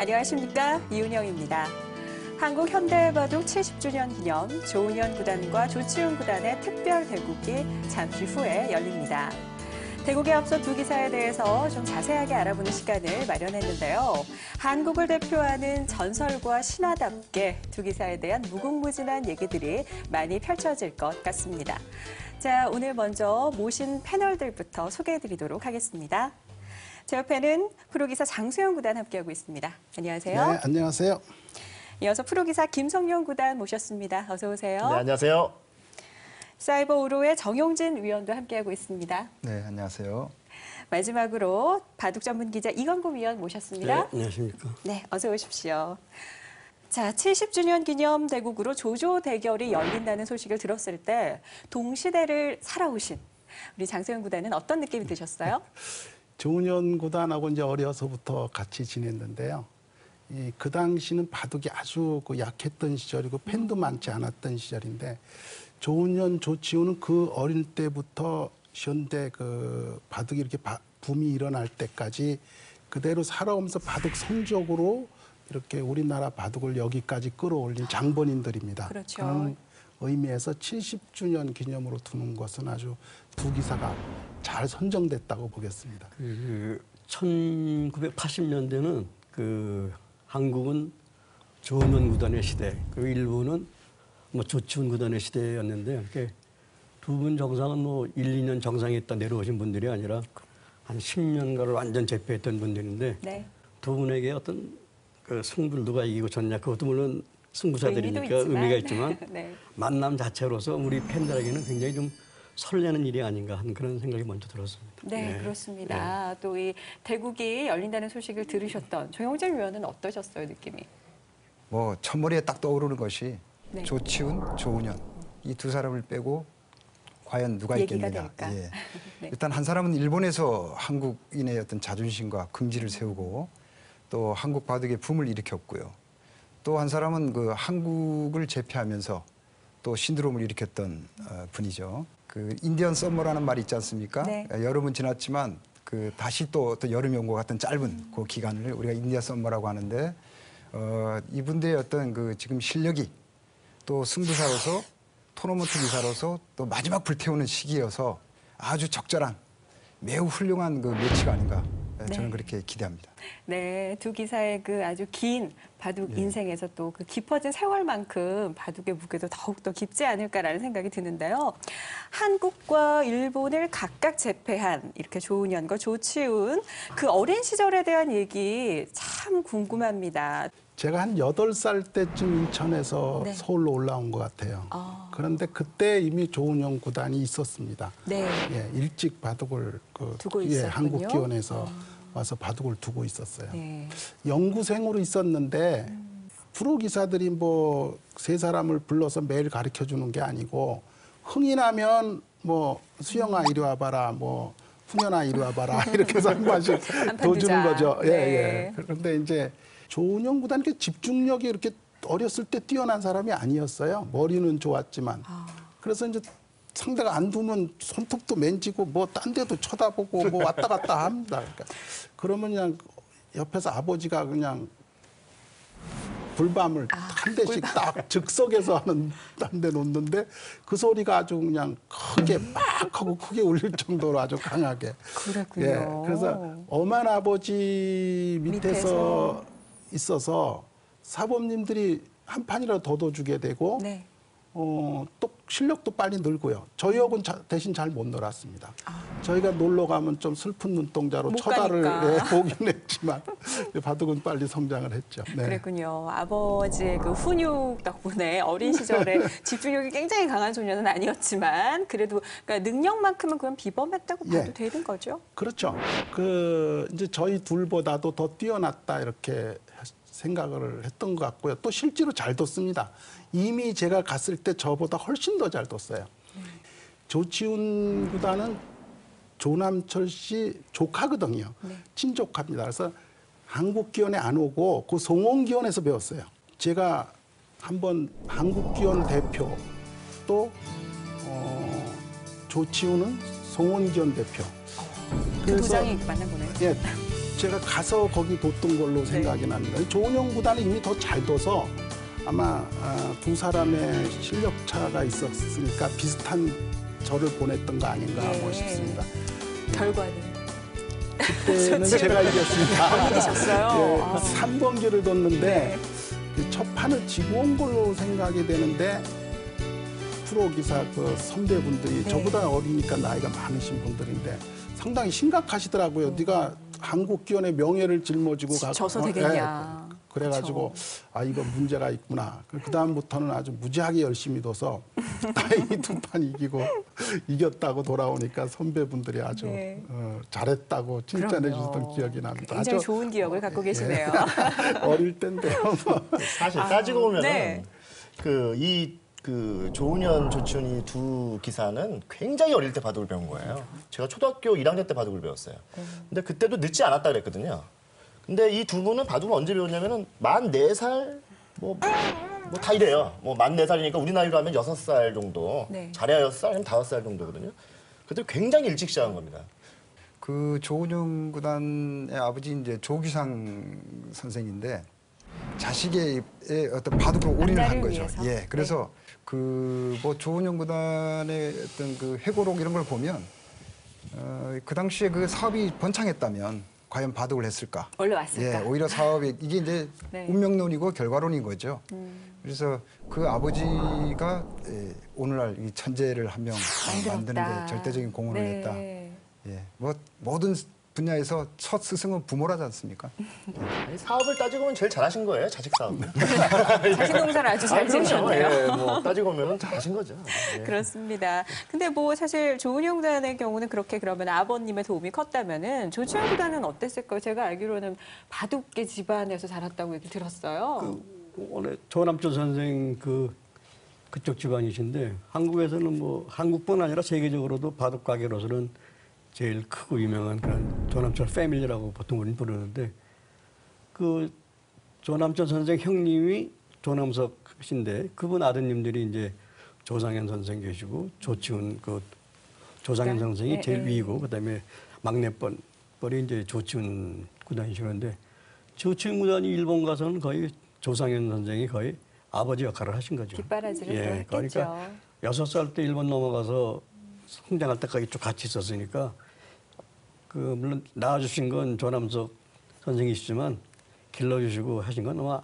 안녕하십니까, 이은영입니다. 한국 현대바둑 70주년 기념 조은현 구단과 조치훈 구단의 특별 대국이 잠시 후에 열립니다. 대국에 앞서 두 기사에 대해서 좀 자세하게 알아보는 시간을 마련했는데요. 한국을 대표하는 전설과 신화답게 두 기사에 대한 무궁무진한 얘기들이 많이 펼쳐질 것 같습니다. 자, 오늘 먼저 모신 패널들부터 소개해드리도록 하겠습니다. 제 옆에는 프로기사 장수영 구단 함께하고 있습니다. 안녕하세요. 네, 안녕하세요. 이어서 프로기사 김성용 구단 모셨습니다. 어서 오세요. 네, 안녕하세요. 사이버 우로의 정용진 위원도 함께하고 있습니다. 네, 안녕하세요. 마지막으로 바둑 전문 기자 이건구 위원 모셨습니다. 네, 안녕하십니까. 네, 어서 오십시오. 자, 70주년 기념 대국으로 조조 대결이 열린다는 소식을 들었을 때 동시대를 살아오신 우리 장수영 구단은 어떤 느낌이 드셨어요? 조은현 구단하고 이제 어려서부터 같이 지냈는데요. 그 당시는 바둑이 아주 약했던 시절이고 팬도 많지 않았던 시절인데 조은현, 조치훈은 그 어릴 때부터 현대 그 바둑이 이렇게 붐이 일어날 때까지 그대로 살아오면서 바둑 성적으로 이렇게 우리나라 바둑을 여기까지 끌어올린 장본인들입니다. 그렇죠. 그런 의미에서 70주년 기념으로 두는 것은 아주 두 기사가 잘 선정됐다고 보겠습니다. 1980년대는 한국은 조은현 구단의 시대, 그리고 일본은 조치훈 구단의 시대였는데 이렇게 두 분 정상은 1, 2년 정상에 있다 내려오신 분들이 아니라 한 10년간을 완전 제패했던 분들인데 네. 두 분에게 어떤 승부를 누가 이기고 졌냐 그것도 물론 승부사들이니까 의미도 의미가 있지만 네. 만남 자체로서 우리 팬들에게는 굉장히 좀 설레는 일이 아닌가 하는 그런 생각이 먼저 들었습니다. 네, 그렇습니다. 또 이 대국이 열린다는 소식을 들으셨던 정용진 위원은 어떠셨어요, 느낌이? 첫머리에 딱 떠오르는 것이 네. 조치훈, 조은현 이 두 사람을 빼고 과연 누가 얘기가 있겠느냐. 될까? 예. 네. 일단 한 사람은 일본에서 한국인의 어떤 자존심과 긍지를 세우고 또 한국 바둑의 붐을 일으켰고요. 또 한 사람은 한국을 제패하면서 또 신드롬을 일으켰던 분이죠. 인디언 썸머라는 말이 있지 않습니까? 네. 여름은 지났지만 다시 또 여름이 온 것 같은 짧은 그 기간을 우리가 인디언 썸머라고 하는데 이분들의 어떤 지금 실력이 또 승부사로서 토너먼트 기사로서 또 마지막 불태우는 시기여서 아주 적절한 매우 훌륭한 매치가 아닌가 저는 그렇게 기대합니다. 네, 두 기사의 아주 긴 바둑 인생에서 또 깊어진 세월만큼 바둑의 무게도 더욱더 깊지 않을까라는 생각이 드는데요. 한국과 일본을 각각 제패한 이렇게 조은현과 조치훈 그 어린 시절에 대한 얘기 참 궁금합니다. 제가 한 8살 때쯤 인천에서 네. 서울로 올라온 것 같아요. 그런데 그때 이미 조은현 구단이 있었습니다. 네. 예, 일찍 바둑을 두고 있었군요. 한국기원에서 와서 바둑을 두고 있었어요. 네. 연구생으로 있었는데 프로 기사들이 세 사람을 불러서 매일 가르쳐 주는 게 아니고 흥이 나면 수영아 이리 와봐라, 훈현아 이리 와봐라 이렇게 해서 한 번씩 더 주는 거죠. 네. 예. 그런데 이제 조은현 구단 집중력이 이렇게 어렸을 때 뛰어난 사람이 아니었어요. 머리는 좋았지만. 그래서 이제 상대가 안 두면 손톱도 맨지고 딴 데도 쳐다보고 왔다 갔다 합니다. 그러면 그냥 옆에서 아버지가 그냥 불밤을 한 대씩 딱 즉석에서 한 대 놓는데 그 소리가 아주 그냥 크게 막 하고 크게 울릴 정도로 아주 강하게. 그랬군요. 예, 그래서 엄한 아버지 밑에서 있어서 사범님들이 한 판이라도 더 주게 되고 네. 또 실력도 빨리 늘고요. 저희 하고는 대신 잘 못 놀았습니다. 저희가 놀러 가면 좀 슬픈 눈동자로 못 쳐다를 가니까. 보긴 했지만 바둑은 빨리 성장을 했죠. 네. 그랬군요. 아버지의 훈육 덕분에 어린 시절에 집중력이 굉장히 강한 소녀는 아니었지만 그래도 능력만큼은 그건 비범했다고 봐도 되는 거죠. 그렇죠. 이제 저희 둘보다도 더 뛰어났다 이렇게 생각을 했던 것 같고요. 또 실제로 잘 뒀습니다. 이미 제가 갔을 때 저보다 훨씬 더 잘 뒀어요. 조치훈 구단은 조남철 씨 조카거든요. 네. 친조카입니다. 그래서 한국기원에 안 오고 그 송원기원에서 배웠어요. 제가 한번 한국기원 대표 또 조치훈은 송원기원 대표. 그 도장이 만난 거네요. 예, 제가 가서 거기 뒀던 걸로 생각이 납니다. 조은영 구단은 이미 더 잘 둬서 아마 두 사람의 실력 차가 있었으니까 비슷한 저를 보냈던 거 아닌가 하고 싶습니다. 결과는 그때는 제가 이겼습니다. 이기셨어요. 3번기를 뒀는데 첫 판을 지고 온 걸로 생각이 되는데 프로 기사 그 선배분들이 저보다 어리니까 나이가 많으신 분들인데 상당히 심각하시더라고요. 네가 한국 기원의 명예를 짊어지고 져서 되겠냐. 그래가지고 이거 문제가 있구나. 그 다음부터는 아주 무지하게 열심히 둬서 다행히 2판 이기고 이겼다고 돌아오니까 선배분들이 아주 잘했다고 칭찬해 주셨던 기억이 납니다. 굉장히 좋은 기억을 갖고 계시네요. 어릴 때인데요. 사실 따지고 보면은 네. 그 조은현, 조치훈 두 기사는 굉장히 어릴 때 바둑을 배운 거예요. 제가 초등학교 1학년 때 바둑을 배웠어요. 근데 그때도 늦지 않았다 그랬거든요. 근데 이 두 분은 바둑을 언제 배웠냐면은 만 4살 뭐 다 이래요. 뭐 만 4살이니까 우리 나이로 하면 6살 정도. 네. 잘해야 6살, 아니면 5살 정도거든요. 그때 굉장히 일찍 시작한 겁니다. 그 조은영 구단의 아버지 이제 조규상 선생인데 자식의 어떤 바둑으로 올인을 한 거죠. 위해서? 예, 그래서 그 뭐 조은영 구단의 어떤 그 회고록 이런 걸 보면 그 당시에 그 사업이 번창했다면 과연 바둑을 했을까? 원래 왔을까? 예, 오히려 사업이 이게 이제 네. 운명론이고 결과론인 거죠. 그래서 그 아버지가 오늘날 이 천재를 한 명 만드는데 절대적인 공헌을 네. 했다. 예, 뭐 모든 분야에서 첫 스승은 부모라지 않습니까? 아니, 사업을 따지고 보면 제일 잘하신 거예요, 자식 사업. 자식 농사를 아주 잘 그럼요. 지으셨네요. 예, 뭐 따지고 보면 잘하신 거죠. 예. 그렇습니다. 근데 뭐 사실 조은영 구단의 경우는 그렇게 그러면 아버님의 도움이 컸다면은 조치훈 구단은 어땠을까요? 제가 알기로는 바둑계 집안에서 자랐다고 얘기 들었어요. 원래 조남조 선생 그쪽 집안이신데 한국에서는 뭐 한국뿐 아니라 세계적으로도 바둑 가게로서는 제일 크고 유명한 그런 조남철 패밀리라고 보통 우리는 부르는데 그 조남철 선생 형님이 조남석 씨인데 그분 아드님들이 이제 조상현 선생 계시고 조치훈 조상현 선생이 제일 위이고 그다음에 막내뻘이 이제 조치훈 구단이시는데 조치훈 구단이 일본 가서는 거의 조상현 선생이 거의 아버지 역할을 하신 거죠. 뒷바라지를 또 했겠죠. 그러니까 6살 때 일본 넘어가서 성장할 때까지 쭉 같이 있었으니까 물론 낳아주신 건 조남석 선생이시지만 길러주시고 하신 건 아마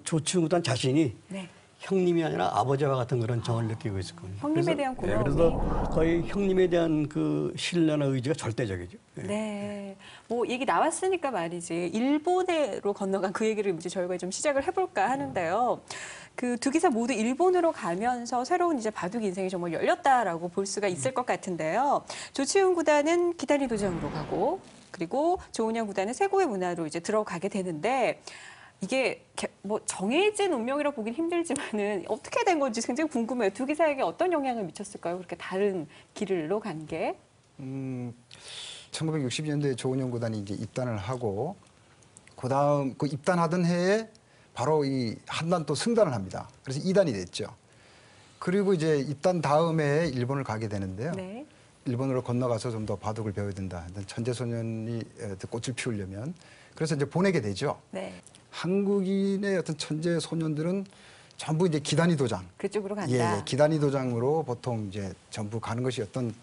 조치훈 구단 자신이 네. 형님이 아니라 아버지와 같은 그런 정을 느끼고 있을 겁니다. 형님에 대한 고마움이. 그래서 거의 형님에 대한 그 신뢰나 의지가 절대적이죠. 네. 뭐 얘기 나왔으니까 말이지. 일본으로 건너간 그 얘기를 이제 저희가 좀 시작을 해볼까 하는데요. 그 두 기사 모두 일본으로 가면서 새로운 이제 바둑 인생이 정말 열렸다라고 볼 수가 있을 것 같은데요. 조치훈 구단은 기다리 도장으로 가고 그리고 조은영 구단은 세고의 문화로 이제 들어가게 되는데 이게 뭐 정해진 운명이라고 보긴 힘들지만은 어떻게 된 건지 굉장히 궁금해요. 두 기사에게 어떤 영향을 미쳤을까요? 그렇게 다른 길로 간 게? 1960년대에 조은영 구단이 이제 입단을 하고 그다음 그 입단하던 해에 바로 이 한단 또 승단을 합니다. 그래서 2단이 됐죠. 그리고 이제 입단 다음 해에 일본을 가게 되는데요. 네. 일본으로 건너가서 좀 더 바둑을 배워야 된다. 천재 소년이 꽃을 피우려면 그래서 이제 보내게 되죠. 네. 한국인의 어떤 천재 소년들은 전부 이제 기단위 도장. 그쪽으로 간다. 예, 기단위 도장으로 보통 이제 전부 가는 것이 어떤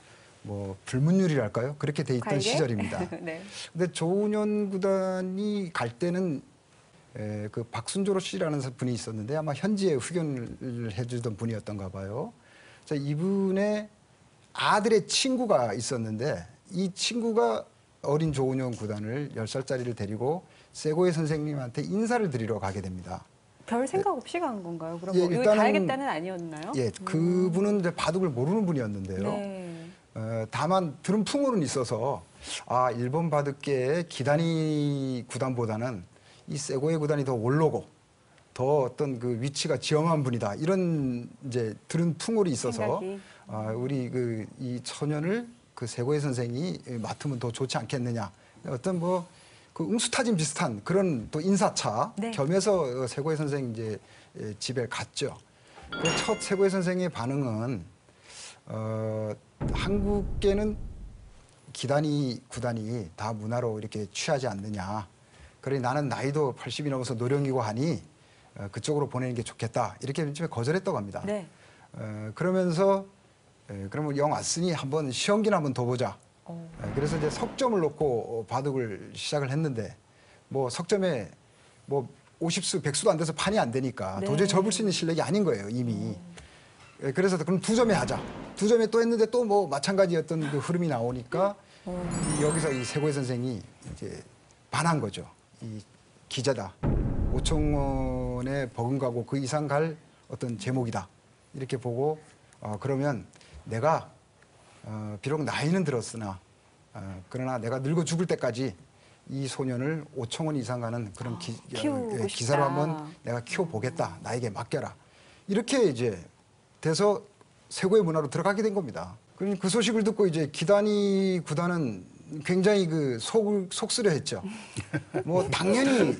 뭐 불문율이랄까요? 그렇게 돼 있던 관계? 시절입니다. 네. 근데 조은현 구단이 갈 때는 그 박순조로 씨라는 분이 있었는데 아마 현지에 후견을 해주던 분이었던가 봐요. 자, 이분의 아들의 친구가 있었는데 이 친구가 어린 조은현 구단을 10살짜리를 데리고 세고의 선생님한테 인사를 드리러 가게 됩니다. 별 생각 없이 간 건가요? 그럼 예, 뭐 여기 일단은- 가야겠다는 아니었나요? 예, 그분은 이제 바둑을 모르는 분이었는데요. 네. 다만 들은 풍어는 있어서 일본 바둑계의 기단위 구단보다는 이 세고의 구단이 더 올로고 더 어떤 그 위치가 지엄한 분이다 이런 이제 들은 풍월이 있어서 생각이. 우리 이 소년을 그 세고의 선생이 맡으면 더 좋지 않겠느냐 어떤 뭐 그 응수타진 비슷한 그런 또 인사차 네. 겸해서 세고의 선생 이제 집에 갔죠. 그 첫 세고의 선생의 반응은 한국계는 기단이 구단이 다 문화로 이렇게 취하지 않느냐. 그러니 나는 나이도 80이 넘어서 노령이고 하니 그쪽으로 보내는 게 좋겠다. 이렇게 맨 처음에 거절했다고 합니다. 네. 그러면서 그러면 영 왔으니 한번 시험기나 한번 더 보자. 그래서 이제 석점을 놓고 바둑을 시작을 했는데 뭐 석점에 뭐 50수, 100수도 안 돼서 판이 안 되니까 네. 도저히 접을 수 있는 실력이 아닌 거예요, 이미. 그래서 그럼 2점에 하자. 2점에 또 했는데 또 뭐 마찬가지였던 그 흐름이 나오니까 여기서 이 세고의 선생이 이제 반한 거죠. 이 기자다. 5천 원에 버금가고 그 이상 갈 어떤 제목이다. 이렇게 보고 그러면 내가 비록 나이는 들었으나 그러나 내가 늙어 죽을 때까지 이 소년을 5천 원 이상 가는 그런 키우고 기사로 싶다. 한번 내가 키워보겠다. 나에게 맡겨라. 이렇게 이제 돼서 세고의 문화로 들어가게 된 겁니다. 그럼 그 소식을 듣고 이제 기단이 구단은 굉장히 그 속쓰려했죠. 뭐 당연히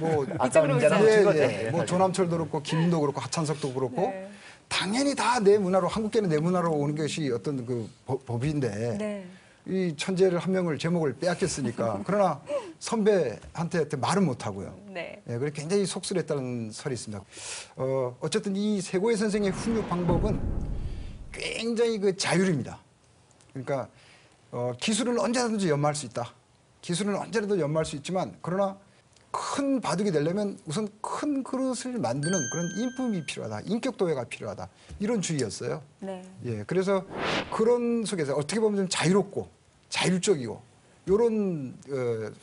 뭐 이쪽으로 오자. 뭐 조남철도 그렇고 김도 그렇고 하찬석도 그렇고 네. 당연히 다 내 문화로 한국계는 내 문화로 오는 것이 어떤 그 법인데 네. 이 천재를 한 명을 제목을 빼앗겼으니까 그러나 선배한테 말은 못 하고요. 네. 예, 그래 굉장히 속쓰렸다는 설이 있습니다. 어쨌든 이 세고의 선생의 훈육 방법은 굉장히 그 자율입니다. 그러니까 기술은 언제든지 연마할 수 있다. 기술은 언제라도 연마할 수 있지만 그러나 큰 바둑이 되려면 우선 큰 그릇을 만드는 그런 인품이 필요하다. 인격 도회가 필요하다. 이런 주의였어요. 네. 예, 그래서 그런 속에서 어떻게 보면 좀 자유롭고 자율적이고 이런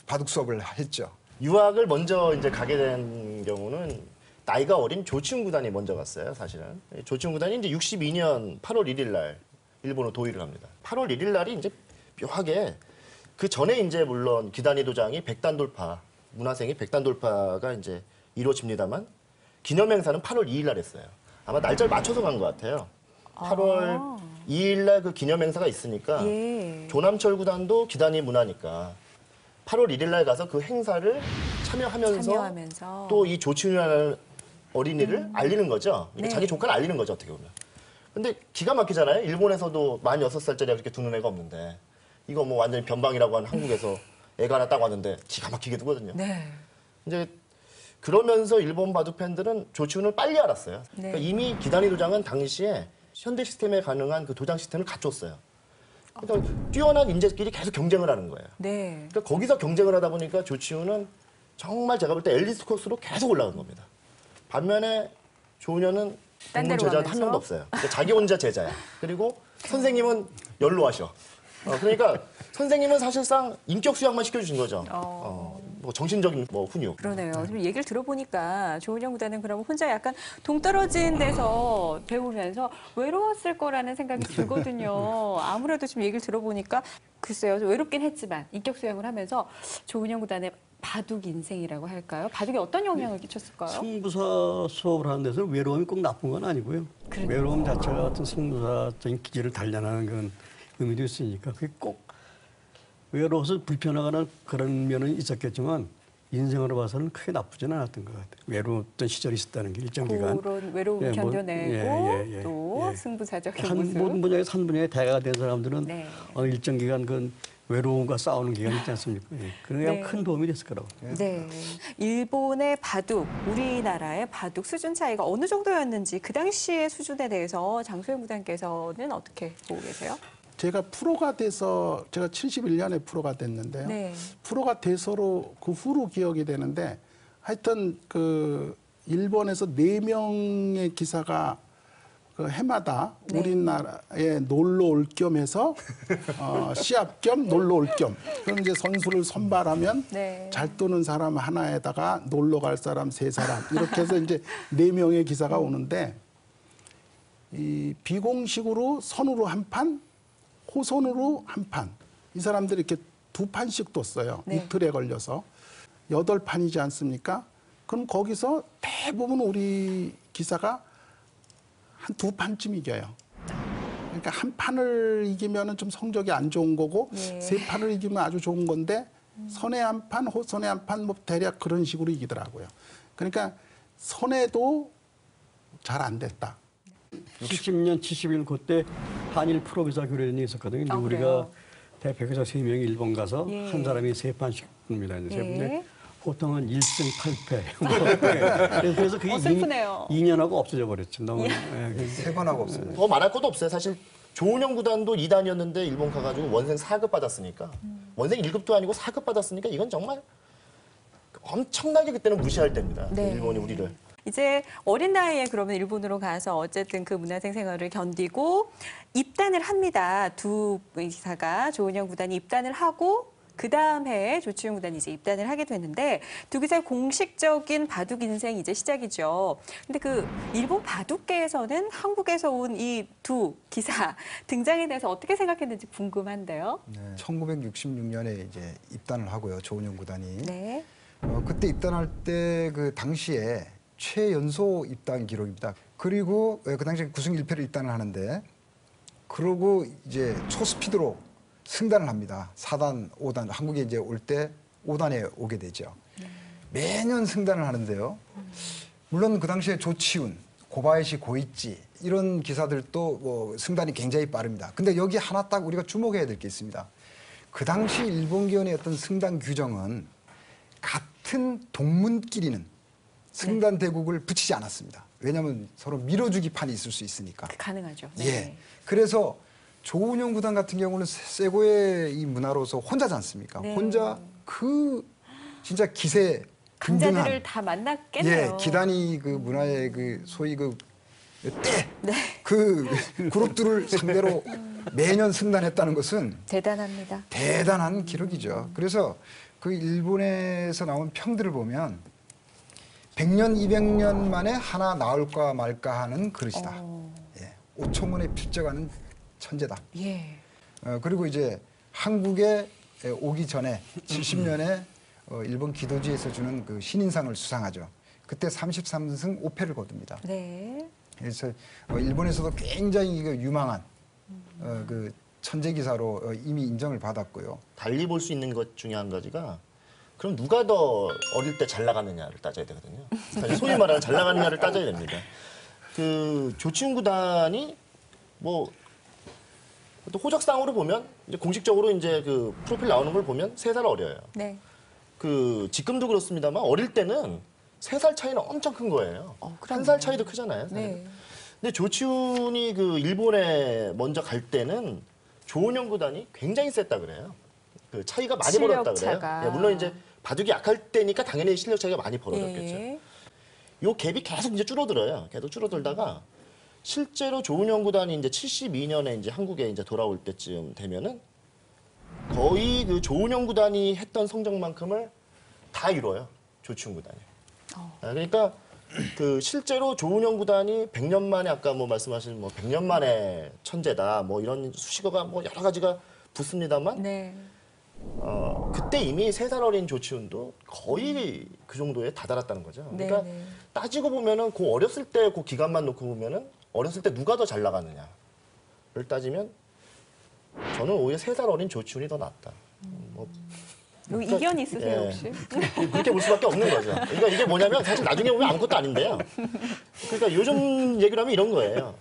바둑 수업을 했죠. 유학을 먼저 이제 가게 된 경우는 나이가 어린 조치훈 구단이 먼저 갔어요, 사실은. 조치훈 구단이 이제 62년 8월 1일 날 일본으로 도의를 합니다. 8월 1일 날이 이제 묘하게 그 전에 이제 물론 기단이 도장이 백단 돌파, 문화생이 백단 돌파가 이제 이루어집니다만 기념 행사는 8월 2일 날 했어요. 아마 날짜를 맞춰서 간 것 같아요. 8월 2일 날 그 기념 행사가 있으니까 예. 조남철 구단도 기단이 문화니까 8월 1일 날 가서 그 행사를 참여하면서 또 이 조치훈이라는 어린이를 알리는 거죠. 그러니까 네. 자기 조카를 알리는 거죠, 어떻게 보면. 근데 기가 막히잖아요. 일본에서도 46살짜리가 그렇게 두는 애가 없는데 이거 뭐 완전히 변방이라고 하는 한국에서 애가 하나 딱 왔는데 기가 막히게 두거든요. 네. 이제 그러면서 일본 바둑 팬들은 조치훈을 빨리 알았어요. 네. 그러니까 이미 기단이 도장은 당시에 현대 시스템에 가능한 그 도장 시스템을 갖췄어요. 그러니까 뛰어난 인재끼리 계속 경쟁을 하는 거예요. 네. 그러니까 거기서 경쟁을 하다 보니까 조치훈은 정말 제가 볼 때 엘리트 코스로 계속 올라간 겁니다. 반면에 조은현은 딴 공문 데로 제자도 한 가면서? 명도 없어요. 그러니까 자기 혼자 제자야. 그리고 선생님은 연로하셔. 그러니까 선생님은 사실상 인격 수양만 시켜주신 거죠. 뭐 정신적인 뭐 훈육. 그러네요. 지금 얘기를 들어보니까 조은영 구단은 그럼 혼자 약간 동떨어진 데서 배우면서 외로웠을 거라는 생각이 들거든요. 아무래도 지금 얘기를 들어보니까 글쎄요. 좀 외롭긴 했지만 인격 수양을 하면서 조은영 구단의 바둑 인생이라고 할까요? 바둑에 어떤 영향을 끼쳤을까요? 승부사 수업을 하는 데서 외로움이 꼭 나쁜 건 아니고요. 그러네요. 외로움 자체가 어떤 승부사적인 기질을 단련하는 그런 의미도 있으니까 그게 꼭 외로워서 불편하거나 그런 면은 있었겠지만 인생으로 봐서는 크게 나쁘지는 않았던 것 같아요. 외로웠던 시절이 있었다는 게 일정 기간. 그런 외로움 예, 뭐, 견뎌내고 또 예. 승부사적인 한 모습. 모든 분야에서 한 분야에 대가가 된 사람들은 네. 어느 일정 기간 그 외로움과 싸우는 기간이 있지 않습니까? 예. 그게 네. 큰 도움이 됐을 거라고. 네. 일본의 바둑, 우리나라의 바둑 수준 차이가 어느 정도였는지 그 당시의 수준에 대해서 장소영 구단께서는 어떻게 보고 계세요? 제가 프로가 돼서 제가 71년에 프로가 됐는데요. 네. 프로가 돼서로 그 후로 기억이 되는데 하여튼 그 일본에서 4명의 기사가 그 해마다 네. 우리나라에 놀러 올 겸 해서 시합 겸 놀러 올 겸. 그럼 이제 선수를 선발하면 네. 잘 뜨는 사람 하나에다가 놀러 갈 사람 3사람 이렇게 해서 이제 4명의 기사가 오는데 이 비공식으로 선으로 한 판, 호선으로 한 판. 이 사람들이 이렇게 2판씩 뒀어요. 네. 이틀에 걸려서 8판이지 않습니까? 그럼 거기서 대부분 우리 기사가 한 2판쯤 이겨요. 그러니까 한 판을 이기면은 좀 성적이 안 좋은 거고 네. 3판을 이기면 아주 좋은 건데 선에 한 판, 호선에 한 판, 뭐 대략 그런 식으로 이기더라고요. 그러니까 선에도 잘 안 됐다. 70년, 71년 그때 한일 프로비자 교련이 있었거든요. 근데 아, 우리가 그래요? 대표께서 3명이 일본 가서 예. 한 사람이 3판씩 봅니다. 이제 예. 근데 보통은 1승 8패. 그래서 그게 슬프네요. 2년하고 없어져 버렸죠. 너무. 예. 세 번 하고 없습니다. 더 말할 것도 없어요. 사실 조은영 구단도 2단이었는데 일본 가가지고 원생 4급 받았으니까 원생 1급도 아니고 4급 받았으니까 이건 정말 엄청나게 그때는 무시할 때입니다. 네. 일본이 우리를. 이제 어린 나이에 그러면 일본으로 가서 어쨌든 그 문화생 생활을 견디고 입단을 합니다. 두 기사가 조은영 구단이 입단을 하고 그 다음 해에 조치훈 구단이 이제 입단을 하게 됐는데 두 기사의 공식적인 바둑 인생이 이제 시작이죠. 근데 그 일본 바둑계에서는 한국에서 온 이 두 기사 등장에 대해서 어떻게 생각했는지 궁금한데요. 네, 1966년에 이제 입단을 하고요. 조은영 구단이. 네. 그때 입단할 때 그 당시에 최연소 입단 기록입니다. 그리고 그 당시에 9승 1패를 입단을 하는데 그러고 이제 초스피드로 승단을 합니다. 4단, 5단. 한국에 이제 올 때 5단에 오게 되죠. 매년 승단을 하는데요. 물론 그 당시에 조치훈, 고바야시 고이치 이런 기사들도 뭐 승단이 굉장히 빠릅니다. 근데 여기 하나 딱 우리가 주목해야 될 게 있습니다. 그 당시 일본기원의 어떤 승단 규정은 같은 동문끼리는 승단 대국을 붙이지 않았습니다. 왜냐하면 서로 밀어주기 판이 있을 수 있으니까. 가능하죠. 예. 그래서 조은영 구단 같은 경우는 세고의 이 문화로서 혼자지 않습니까? 네. 혼자 그 진짜 기세 강자들을 등등한 다 만났겠네요. 예, 기단이 그 문화의 그 소위 그 때 네. 그 그룹들을 상대로 매년 승단했다는 것은 대단합니다. 대단한 기록이죠. 그래서 그 일본에서 나온 평들을 보면 100년, 200년 만에 하나 나올까 말까 하는 그릇이다. 예, 오총문에 필적하는 천재다. 예. 그리고 이제 한국에 오기 전에 70년에 일본 기도지에서 주는 그 신인상을 수상하죠. 그때 33승 5패를 거둡니다. 네. 그래서 일본에서도 굉장히 유망한 그 천재 기사로 이미 인정을 받았고요. 달리 볼 수 있는 것 중에 한 가지가 그럼 누가 더 어릴 때 잘 나가느냐를 따져야 되거든요. 사실 소위 말하는 잘 나가느냐를 따져야 됩니다. 그 조치훈 구단이 뭐 또 호적상으로 보면 이제 공식적으로 이제 그 프로필 나오는 걸 보면 3살 어려요. 네. 그 지금도 그렇습니다만 어릴 때는 3살 차이는 엄청 큰 거예요. 그럼요. 1살 차이도 크잖아요. 사실. 네. 근데 조치훈이 그 일본에 먼저 갈 때는 조은영 구단이 굉장히 셌다 그래요. 그 차이가 많이 실력 벌었다 그래요. 차가. 예, 물론 이제 바둑이 약할 때니까 당연히 실력 차이가 많이 벌어졌겠죠. 예. 요 갭이 계속 이제 줄어들어요. 계속 줄어들다가 실제로 조은영 구단이 이제 72년에 이제 한국에 이제 돌아올 때쯤 되면은 거의 그 조은영 구단이 했던 성적만큼을 다 이뤄요. 조치훈 구단이. 그러니까 그 실제로 조은영 구단이 100년 만에 아까 뭐 말씀하신 뭐 100년 만에 천재다 뭐 이런 수식어가 뭐 여러 가지가 붙습니다만 네. 그때 이미 3살 어린 조치훈도 거의 그 정도에 다다랐다는 거죠. 그러니까 네, 네. 따지고 보면은 그 어렸을 때 그 기간만 놓고 보면은 어렸을 때 누가 더 잘 나가느냐를 따지면 저는 오히려 3살 어린 조치훈이 더 낫다. 뭐 요 이견 있으세요 예. 혹시? 그렇게 볼 수밖에 없는 거죠. 그러니까 이게 뭐냐면 사실 나중에 보면 아무것도 아닌데요. 그러니까 요즘 얘기를 하면 이런 거예요.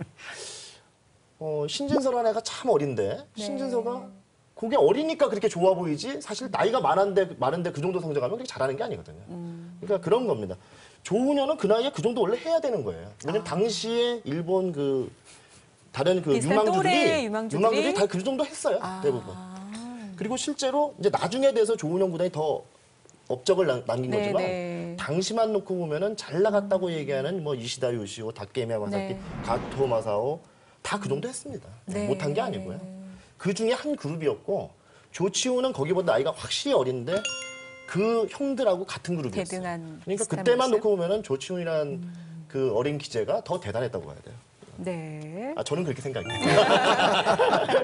신진서라는 애가 참 어린데 신진서가 그게 어리니까 그렇게 좋아 보이지 사실 나이가 많은데 그 정도 성적하면 그렇게 잘하는 게 아니거든요. 그러니까 그런 겁니다. 조은현은 그 나이에 그 정도 원래 해야 되는 거예요. 왜냐면 당시에 일본 그 다른 그 비슷한 또래의 유망주들이 유망주들이 다 그 정도 했어요. 대부분. 그리고 실제로 이제 나중에 대해서 조은영 구단이 더 업적을 남긴 네, 거지만 네. 당시만 놓고 보면은 잘 나갔다고 얘기하는 뭐 이시다 요시오, 다케미 야마사키, 네. 가토 마사오 다 그 정도 했습니다. 네. 못한 게 아니고요. 그 중에 한 그룹이었고 조치훈은 거기보다 나이가 확실히 어린데 그 형들하고 같은 그룹이었어요. 대등한 그러니까 비슷한 그때만 모습? 놓고 보면은 조치훈이란 그 어린 기재가 더 대단했다고 봐야 돼요. 네. 저는 그렇게 생각해요.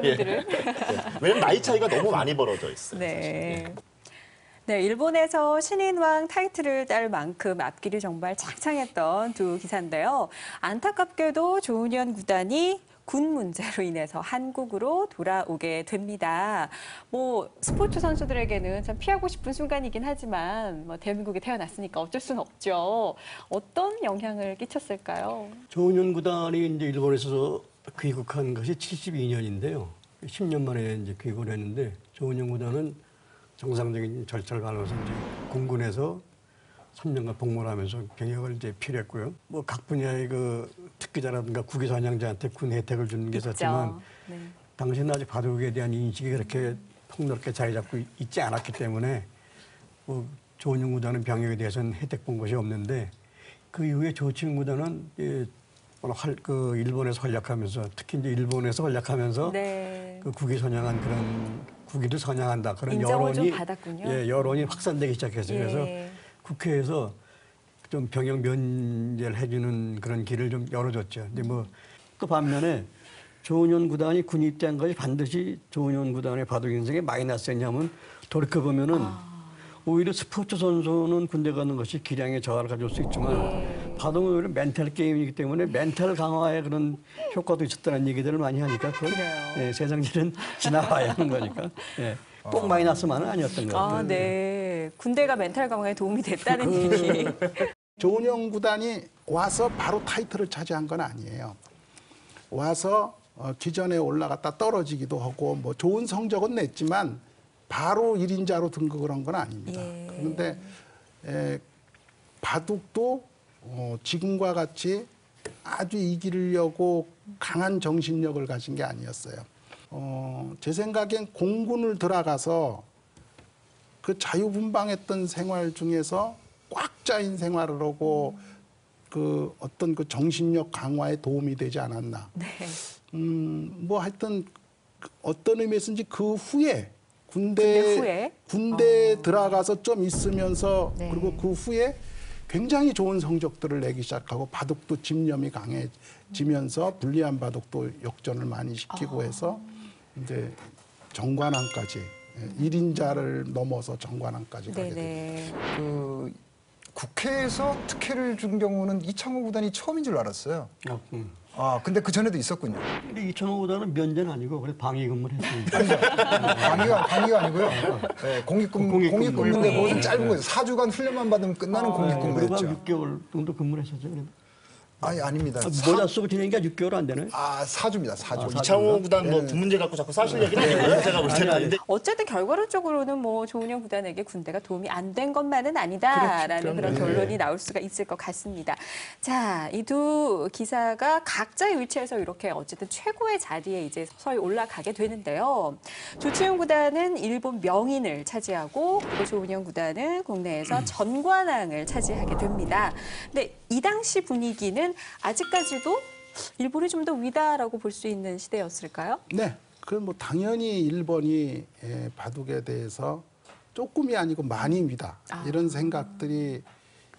예. 왜냐면 나이 차이가 너무 많이 벌어져 있어요. 네. 사실. 네, 일본에서 신인왕 타이틀을 딸 만큼 앞길이 정말 창창했던 두 기사인데요. 안타깝게도 조은현 구단이 군 문제로 인해서 한국으로 돌아오게 됩니다. 뭐 스포츠 선수들에게는 참 피하고 싶은 순간이긴 하지만 뭐 대한민국에 태어났으니까 어쩔 수는 없죠. 어떤 영향을 끼쳤을까요? 조은현 구단이 이제 일본에서 귀국한 것이 72년인데요. 10년 만에 이제 귀국을 했는데 조은영 구단은 정상적인 절차를 밟아서 이제 공군에서 3년간 복무를 하면서 병역을 이제 필요했고요. 뭐 각 분야의 그 특기자라든가 국위선양자한테 군 혜택을 주는 게 있었지만 네. 당시는 아직 바둑에 대한 인식이 그렇게 폭넓게 자리 잡고 있지 않았기 때문에 뭐 조은영 구단은 병역에 대해서는 혜택 본 것이 없는데 그 이후에 조치훈 구단은 그 일본에서 활약하면서 특히 이제 일본에서 활약하면서 네. 그 국위 선양한 그런 국위를 선양한다 그런 인정을 좀 여론이 받았군요. 예, 여론이 확산되기 시작했어요. 예. 그래서 국회에서 좀 병역 면제를 해주는 그런 길을 좀 열어줬죠. 근데 뭐 그 반면에 조은현 구단이 군에 입대한 것이 반드시 조은현 구단의 바둑 인생에 마이너스였냐면 돌이켜 보면은 오히려 스포츠 선수는 군대 가는 것이 기량에 저하를 가져올 수 있지만 바둑은 오히려 멘탈 게임이기 때문에 멘탈 강화에 그런 효과도 있었다는 얘기들을 많이 하니까 그건 예, 세상 일은 지나와야 하는 거니까 예, 꼭 마이너스만은 아니었던 것 같아요. 아, 네. 군대가 멘탈 강화에 도움이 됐다는 얘기. 조은영 구단이 와서 바로 타이틀을 차지한 건 아니에요. 와서 기전에 올라갔다 떨어지기도 하고 뭐 좋은 성적은 냈지만 바로 1인자로 등극을 한 건 아닙니다. 예. 그런데 바둑도 지금과 같이 아주 이기려고 강한 정신력을 가진 게 아니었어요. 제 생각엔 공군을 들어가서 그 자유분방했던 생활 중에서 꽉 짜인 생활을 하고 그 어떤 그 정신력 강화에 도움이 되지 않았나. 네. 뭐 하여튼 어떤 의미에서인지 그 후에 군대 군대에 들어가서 좀 있으면서 네. 그리고 그 후에 굉장히 좋은 성적들을 내기 시작하고 바둑도 집념이 강해지면서 불리한 바둑도 역전을 많이 시키고 해서 이제 정관왕까지 1인자를 넘어서 정관왕까지 가게 됩니다. 네네. 그 국회에서 특혜를 준 경우는 이창호 구단이 처음인 줄 알았어요. 아, 근데 그 전에도 있었군요. 근데 이천호 구단은 면제는 아니고 그래 방위 근무를 했으니까. 방위가 아니고요. 네, 공익근무인데 공익근무. 무슨 짧은 거예요. 4주간 훈련만 받으면 끝나는 그리고 한 공익근무였죠. 6개월 정도 근무를 했었죠. 그래도. 아니, 아닙니다. 모자 쓰고 지낸 게 6개월 안 되네. 4주입니다. 4주. 이창호 구단 뭐 군 문제 갖고 자꾸 사실 얘기를 해요. 제가 볼 때는. 근데 어쨌든 결과론적으로는 뭐 조은영 구단에게 군대가 도움이 안 된 것만은 아니다라는 그런 결론이 나올 수가 있을 것 같습니다. 자, 이 두 기사가 각자의 위치에서 이렇게 어쨌든 최고의 자리에 이제 서서히 올라가게 되는데요. 조치훈 구단은 일본 명인을 차지하고 그리고 조은영 구단은 국내에서 전관왕을 차지하게 됩니다. 근데 이 당시 분위기는 아직까지도 일본이 좀 더 위다라고 볼 수 있는 시대였을까요? 네, 그 뭐 당연히 일본이 바둑에 대해서 조금이 아니고 많이 위다 이런 생각들이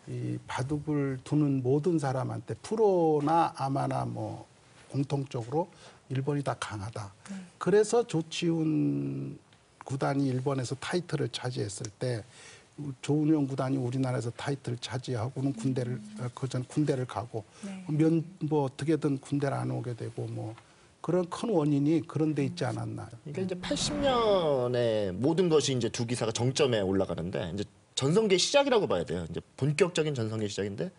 이 바둑을 두는 모든 사람한테 프로나 아마나 뭐 공통적으로 일본이 다 강하다. 그래서 조치훈 구단이 일본에서 타이틀을 차지했을 때 조은영 구단이 우리나라에서 타이틀을 차지하고는 그전 군대를 가고 뭐 어떻게든 군대를 안 오게 되고 뭐 그런 큰 원인이 그런 데 있지 않았나. 이게 이제 80년에 모든 것이 이제 두 기사가 정점에 올라가는데 이제 전성기의 시작이라고 봐야 돼요. 이제 본격적인 전성기의 시작인데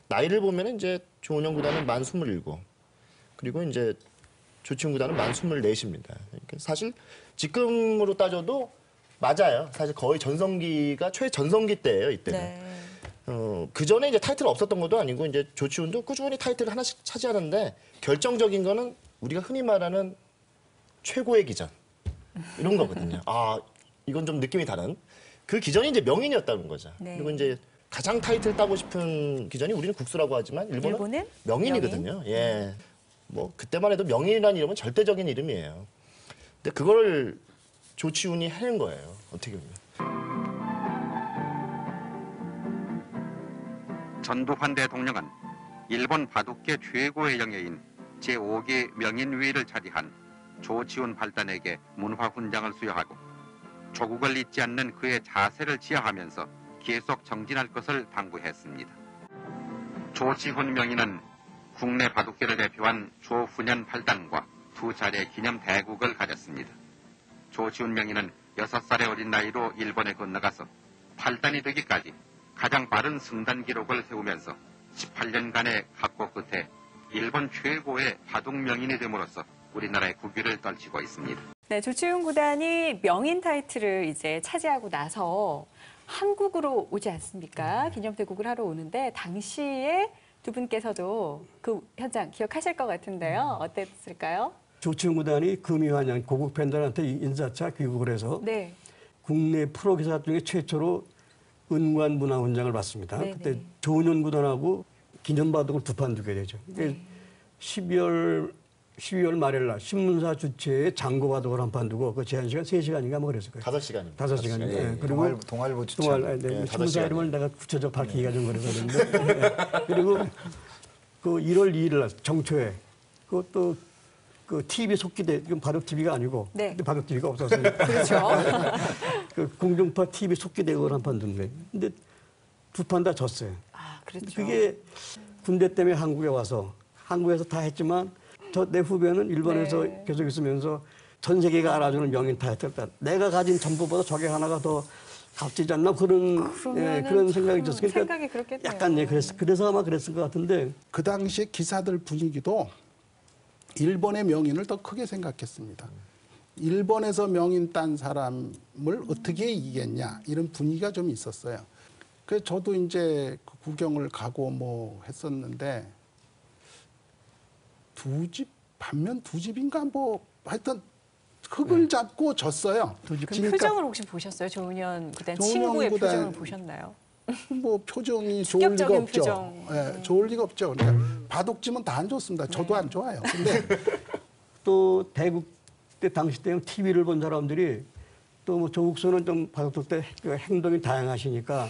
나이를 보면은 이제 조은영 구단은 만 27, 그리고 이제 조치훈 구단은 만 24입니다. 그러니까 사실 지금으로 따져도 맞아요. 사실 거의 전성기가 최전성기 때예요, 이때는. 네. 그 전에 이제 타이틀 없었던 것도 아니고 이제 조치훈도 꾸준히 타이틀을 하나씩 차지하는데 결정적인 거는 우리가 흔히 말하는 최고의 기전 이런 거거든요. 아, 이건 좀 느낌이 다른. 그 기전이 이제 명인이었다는 거죠. 네. 그리고 이제 가장 타이틀 따고 싶은 기전이 우리는 국수라고 하지만 일본은 명인이거든요. 예. 뭐 그때만 해도 명인이라는 이름은 절대적인 이름이에요. 근데 그걸 조치훈이 해낸 거예요. 어떻게 보면. 전두환 대통령은 일본 바둑계 최고의 영예인 제5기 명인위를 차지한 조치훈 발단에게 문화훈장을 수여하고 조국을 잊지 않는 그의 자세를 지향하면서 계속 정진할 것을 당부했습니다. 조치훈 명인은 국내 바둑계를 대표한 조훈현 발단과 두 차례 기념 대국을 가졌습니다. 조치훈 명인은 6살의 어린 나이로 일본에 건너가서 8단이 되기까지 가장 빠른 승단 기록을 세우면서 18년간의 각고 끝에 일본 최고의 바둑 명인이 됨으로써 우리나라의 국위를 떨치고 있습니다. 네, 조치훈 구단이 명인 타이틀을 이제 차지하고 나서 한국으로 오지 않습니까? 기념대국을 하러 오는데 당시에 두 분께서도 그 현장 기억하실 것 같은데요. 어땠을까요? 조치훈 구단이 금이환영 고국 팬들한테 인사차 귀국을 해서 네. 국내 프로 기사 중에 최초로 은관 문화훈장을 받습니다. 네네. 그때 조은현 구단하고 기념바둑을 두 판 두게 되죠. 네. 12월 말일 날 신문사 주최의 장고 바둑을 한 판 두고 그 제한 시간 3시간인가 뭐 그랬을 거예요. 5시간입니다. 5시간. 예. 그리고 동아일보 추천. 네, 예, 신문사 5시간. 이름을 내가 구체적 밝히기가 좀 그래서 그런데 그리고 그 1월 2일 날 정초에 그것도 그 TV 속기대, 이건 바둑 TV가 아니고 네. 그때 바둑 TV가 없었으니까 그렇죠. 그 공중파 TV 속기대국을 한 판 둔 거예요. 근데 두 판 다 졌어요. 아, 그렇죠. 그게 군대 때문에 한국에 와서 한국에서 다 했지만 내 후배는 일본에서 네. 계속 있으면서 전 세계가 알아주는 명인 타이틀. 내가 가진 전부보다 저게 하나가 더 값지지 않나 그런 그런 생각이 들었어요. 생각이 그렇겠네요. 약간 그래서 아마 그랬을 것 같은데 그 당시에 기사들 분위기도 일본의 명인을 더 크게 생각했습니다. 일본에서 명인 딴 사람을 어떻게 이기겠냐 이런 분위기가 좀 있었어요. 그래서 저도 이제 그 구경을 가고 뭐 했었는데 반면 두 집인가 뭐 하여튼 흙을 잡고 졌어요. 그럼 그러니까 표정을 혹시 보셨어요? 조은현 구단 조은현 친구의 구단- 표정을 보셨나요? 뭐 표정이 좋을 리가 충격적인 없죠. 표정. 예, 좋을 리가 없죠. 그러니까 바둑찜은 다 안 좋습니다. 저도 안 좋아요. 근데 또 대국 때 당시 때 TV를 본 사람들이 또 뭐 조국수는 좀 바둑둘 때 행동이 다양하시니까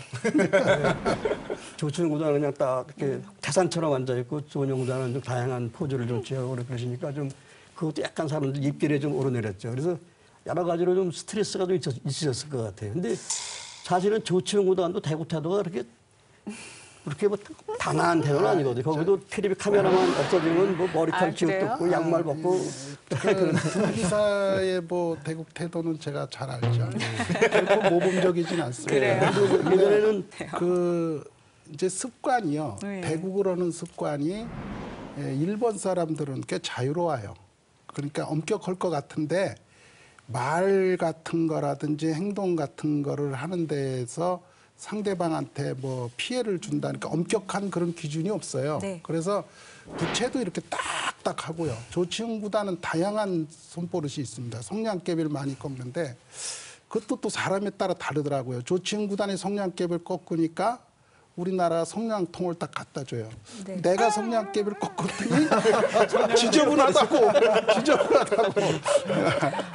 조치훈 구단은 그냥 딱 이렇게 태산처럼 앉아 있고 조은현 구단은 좀 다양한 포즈를 좀 취하고 그러시니까 좀 그것도 약간 사람들 입길에 좀 오르내렸죠. 그래서 여러 가지로 좀 스트레스가 좀 있으셨을 것 같아요. 근데 사실은 조치훈 구단도 대구 태도가 그렇게 뭐 단아한 태도는 아니거든요. 거기도 텔레비 카메라만 없어지면 뭐 머리칼 그래요? 쥐어뜯고 양말 벗고 그 기사의 뭐 대국 태도는 제가 잘 알죠. 결코 모범적이진 않습니다. 그래요? 예전에는 그 이제 습관이요. 네. 대국을 하는 습관이 일본 사람들은 꽤 자유로워요. 그러니까 엄격할 것 같은데 말 같은 거라든지 행동 같은 거를 하는 데에서 상대방한테 뭐 피해를 준다니까 엄격한 그런 기준이 없어요. 네. 그래서 부채도 이렇게 딱딱 하고요. 조치훈 구단은 다양한 손버릇이 있습니다. 성냥개비를 많이 꺾는데 그것도 또 사람에 따라 다르더라고요. 조치훈 구단이 성냥개비를 꺾으니까 우리나라 성냥통을 딱 갖다 줘요. 네. 내가 성냥개비를 꺾었더니 지저분하다고.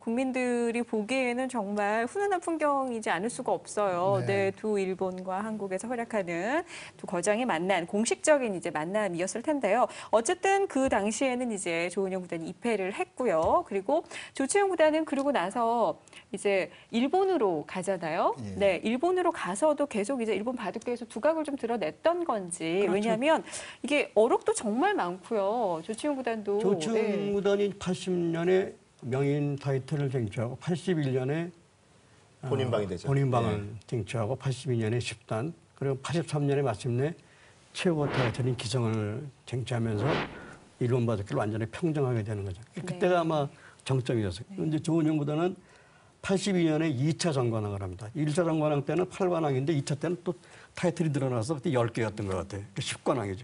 국민들이 보기에는 정말 훈훈한 풍경이지 않을 수가 없어요. 네, 두 일본과 한국에서 활약하는 두 거장이 만난 공식적인 이제 만남이었을 텐데요. 어쨌든 그 당시에는 이제 조은현 구단이 2패를 했고요. 그리고 조치훈 구단은 그러고 나서 이제 일본으로 가잖아요. 예. 네, 일본으로 가서도 계속 이제 일본 바둑계에서 두각을 좀 드러냈던 건지. 그렇죠. 왜냐하면 이게 어록도 정말 많고요. 조치훈 구단도 조치훈 네. 구단이 80년에 명인 타이틀을 쟁취하고 81년에 본인방이 되죠. 본인방을 쟁취하고 82년에 10단 그리고 83년에 마침내 최고 타이틀인 기성을 쟁취하면서 일본 바둑기를 완전히 평정하게 되는 거죠. 그때가 아마 정점이었어요. 그런데 조은현 구단은 82년에 2차 정관왕을 합니다. 1차 정관왕 때는 8관왕인데 2차 때는 또 타이틀이 늘어나서 그때 10개였던 것 같아요. 10관왕이죠.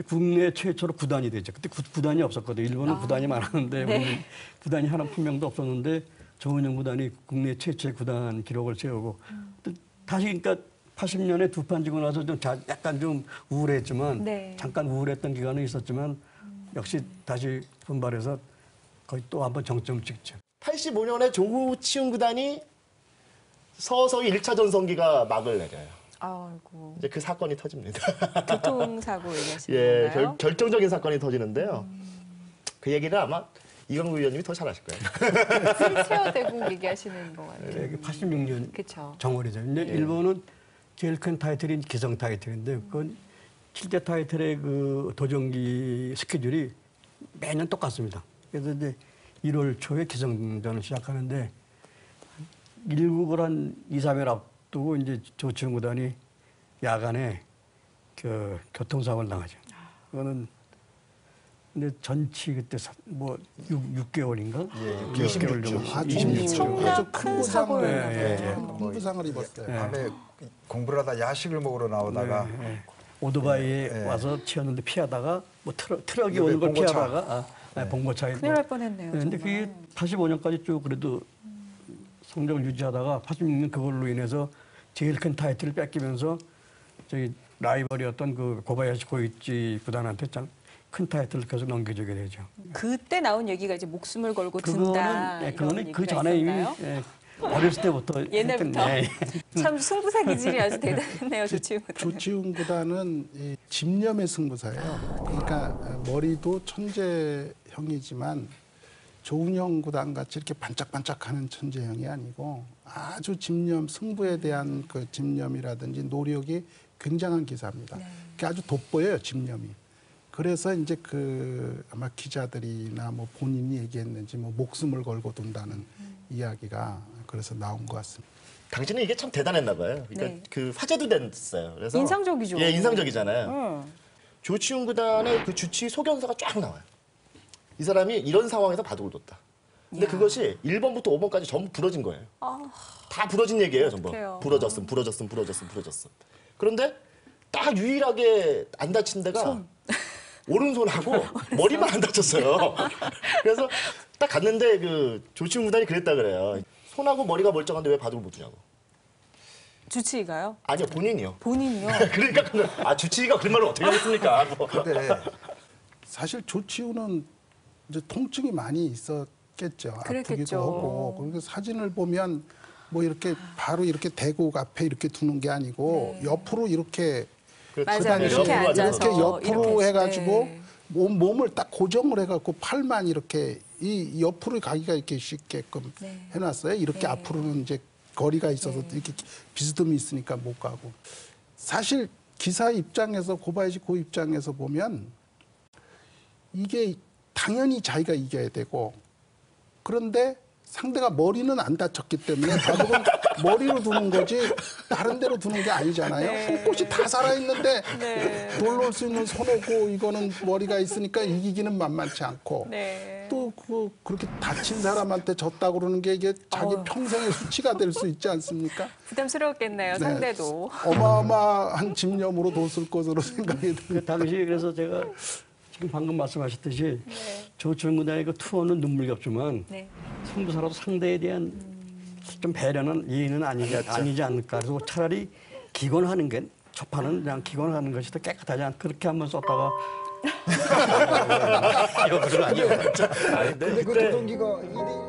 국내 최초로 구단이 되죠. 그때 구단이 없었거든요. 일본은 구단이 많았는데 네. 우리는 구단이 하나 분명도 없었는데 조은현 구단이 국내 최초의 구단 기록을 세우고 또 다시 그러니까 80년에 두 판 지고 나서 좀 약간 좀 우울했지만 네. 잠깐 우울했던 기간은 있었지만 역시 다시 분발해서 거의 또 한번 정점을 찍죠. 85년에 조치훈 구단이 서서히 1차 전성기가 막을 내려요. 아이고. 이제 그 사건이 터집니다. 교통사고 얘기하시는 예, 건가요? 결정적인 사건이 터지는데요. 그 얘기는 아마 이광구 위원님이 더 잘 아실 거예요. 휠체어 대국 얘기하시는 것 같아요. 이게 86년 그렇죠. 정월이죠. 근데 일본은 제일 큰 타이틀인 기성 타이틀인데 그건 7대 타이틀의 그 도전기 스케줄이 매년 똑같습니다. 그래서 이제 1월 초에 기성전을 시작하는데 일국을 한 2, 3일 앞두고 이제 조치훈 구단이 야간에 그 교통사고를 당하죠. 그거는 근데 전치 그때 뭐 6개월인가? 예, 20개월 정도. 아주 26개월. 아주 큰 사고였나 예, 봐요. 큰 부상을 입었어요. 밤에 공부를 하다 야식을 먹으러 나오다가 오토바이에 예. 와서 치웠는데 피하다가 뭐 트럭이 네, 오는 걸 봉고차. 피하다가 봉고차에 큰일 날 뻔했네요. 근데 정말. 그게 85년까지 쭉 그래도 성적을 유지하다가 86년 그걸로 인해서 제일 큰 타이틀을 뺏기면서 저기 라이벌이었던 그 고바야시 고이치 구단한테 참 큰 타이틀을 계속 넘겨주게 되죠. 그때 나온 얘기가 이제 목숨을 걸고 든다. 그거는 그 얘기가 전에 이미 있었나요? 어렸을 때부터 옛날부터? 했던, 참 승부사 기질이 아주 대단했네요, 조치훈 구단. 조치훈 구단은 이 집념의 승부사예요. 그러니까 머리도 천재형이지만 조은영 구단 같이 이렇게 반짝반짝하는 천재형이 아니고 아주 집념, 승부에 대한 그 집념이라든지 노력이 굉장한 기사입니다. 그게 아주 돋보여요, 집념이. 그래서 이제 그 아마 기자들이나 뭐 본인이 얘기했는지 뭐 목숨을 걸고 둔다는 이야기가 그래서 나온 것 같습니다. 당신은 이게 참 대단했나 봐요. 그러니까 네. 그 화제도 됐어요. 그래서 인상적이죠. 예, 인상적이잖아요. 응. 조치훈 구단의 그 주치 소견서가 쫙 나와요. 이 사람이 이런 상황에서 바둑을 뒀다. 근데 야. 그것이 1번부터 5번까지 전부 부러진 거예요. 다 부러진 얘기예요, 전부. 어떡해요. 부러졌음. 그런데 딱 유일하게 안 다친 데가 오른손하고 머리만 안 다쳤어요. 그래서 딱 갔는데 그 조치훈 구단이 그랬다 그래요. 손하고 머리가 멀쩡한데 왜 바둑을 못 두냐고. 주치의가요? 아니요, 본인이요. 본인요? 그러니까 주치의가 그런 말을 어떻게 하겠습니까? 뭐. 근데 사실 조치훈은 이제 통증이 많이 있었겠죠. 그랬겠죠. 아프기도 하고. 그리고 사진을 보면 뭐 이렇게 바로 이렇게 대국 앞에 이렇게 두는 게 아니고 옆으로 이렇게 맞아요. 당시에 이렇게 앉아서 이렇게 옆으로 이렇게 해가지고 네. 몸을 딱 고정을 해갖고 팔만 이렇게 이 옆으로 가기가 이렇게 쉽게끔 네. 해놨어요. 이렇게 네. 앞으로는 이제 거리가 있어서 이렇게 비스듬히 있으니까 못 가고. 사실 기사 입장에서 고바야시 고 입장에서 보면 이게 당연히 자기가 이겨야 되고 그런데 상대가 머리는 안 다쳤기 때문에 바둑은 머리로 두는 거지 다른 데로 두는 게 아니잖아요. 네. 손끝이 다 살아있는데 네. 돌놓을 수 있는 손오고 이거는 머리가 있으니까 이기기는 만만치 않고 네. 또 그렇게 다친 사람한테 졌다고 그러는 게 이게 자기 평생의 수치가 될 수 있지 않습니까? 부담스러웠겠네요, 네. 상대도. 어마어마한 집념으로 뒀을 것으로 생각이 듭니다. 그 당시에 그래서 제가 지금 방금 말씀하셨듯이 네. 조치훈 구단의 그 투어는 눈물겹지만 네. 승부사로도 상대에 대한 좀 배려는 예의는 아니지 않을까. 그래서 차라리 기권하는 게 접하는 그냥 기권하는 것이 더 깨끗하지 않 그렇게 한번 썼다가 근데 그 조동기가 2대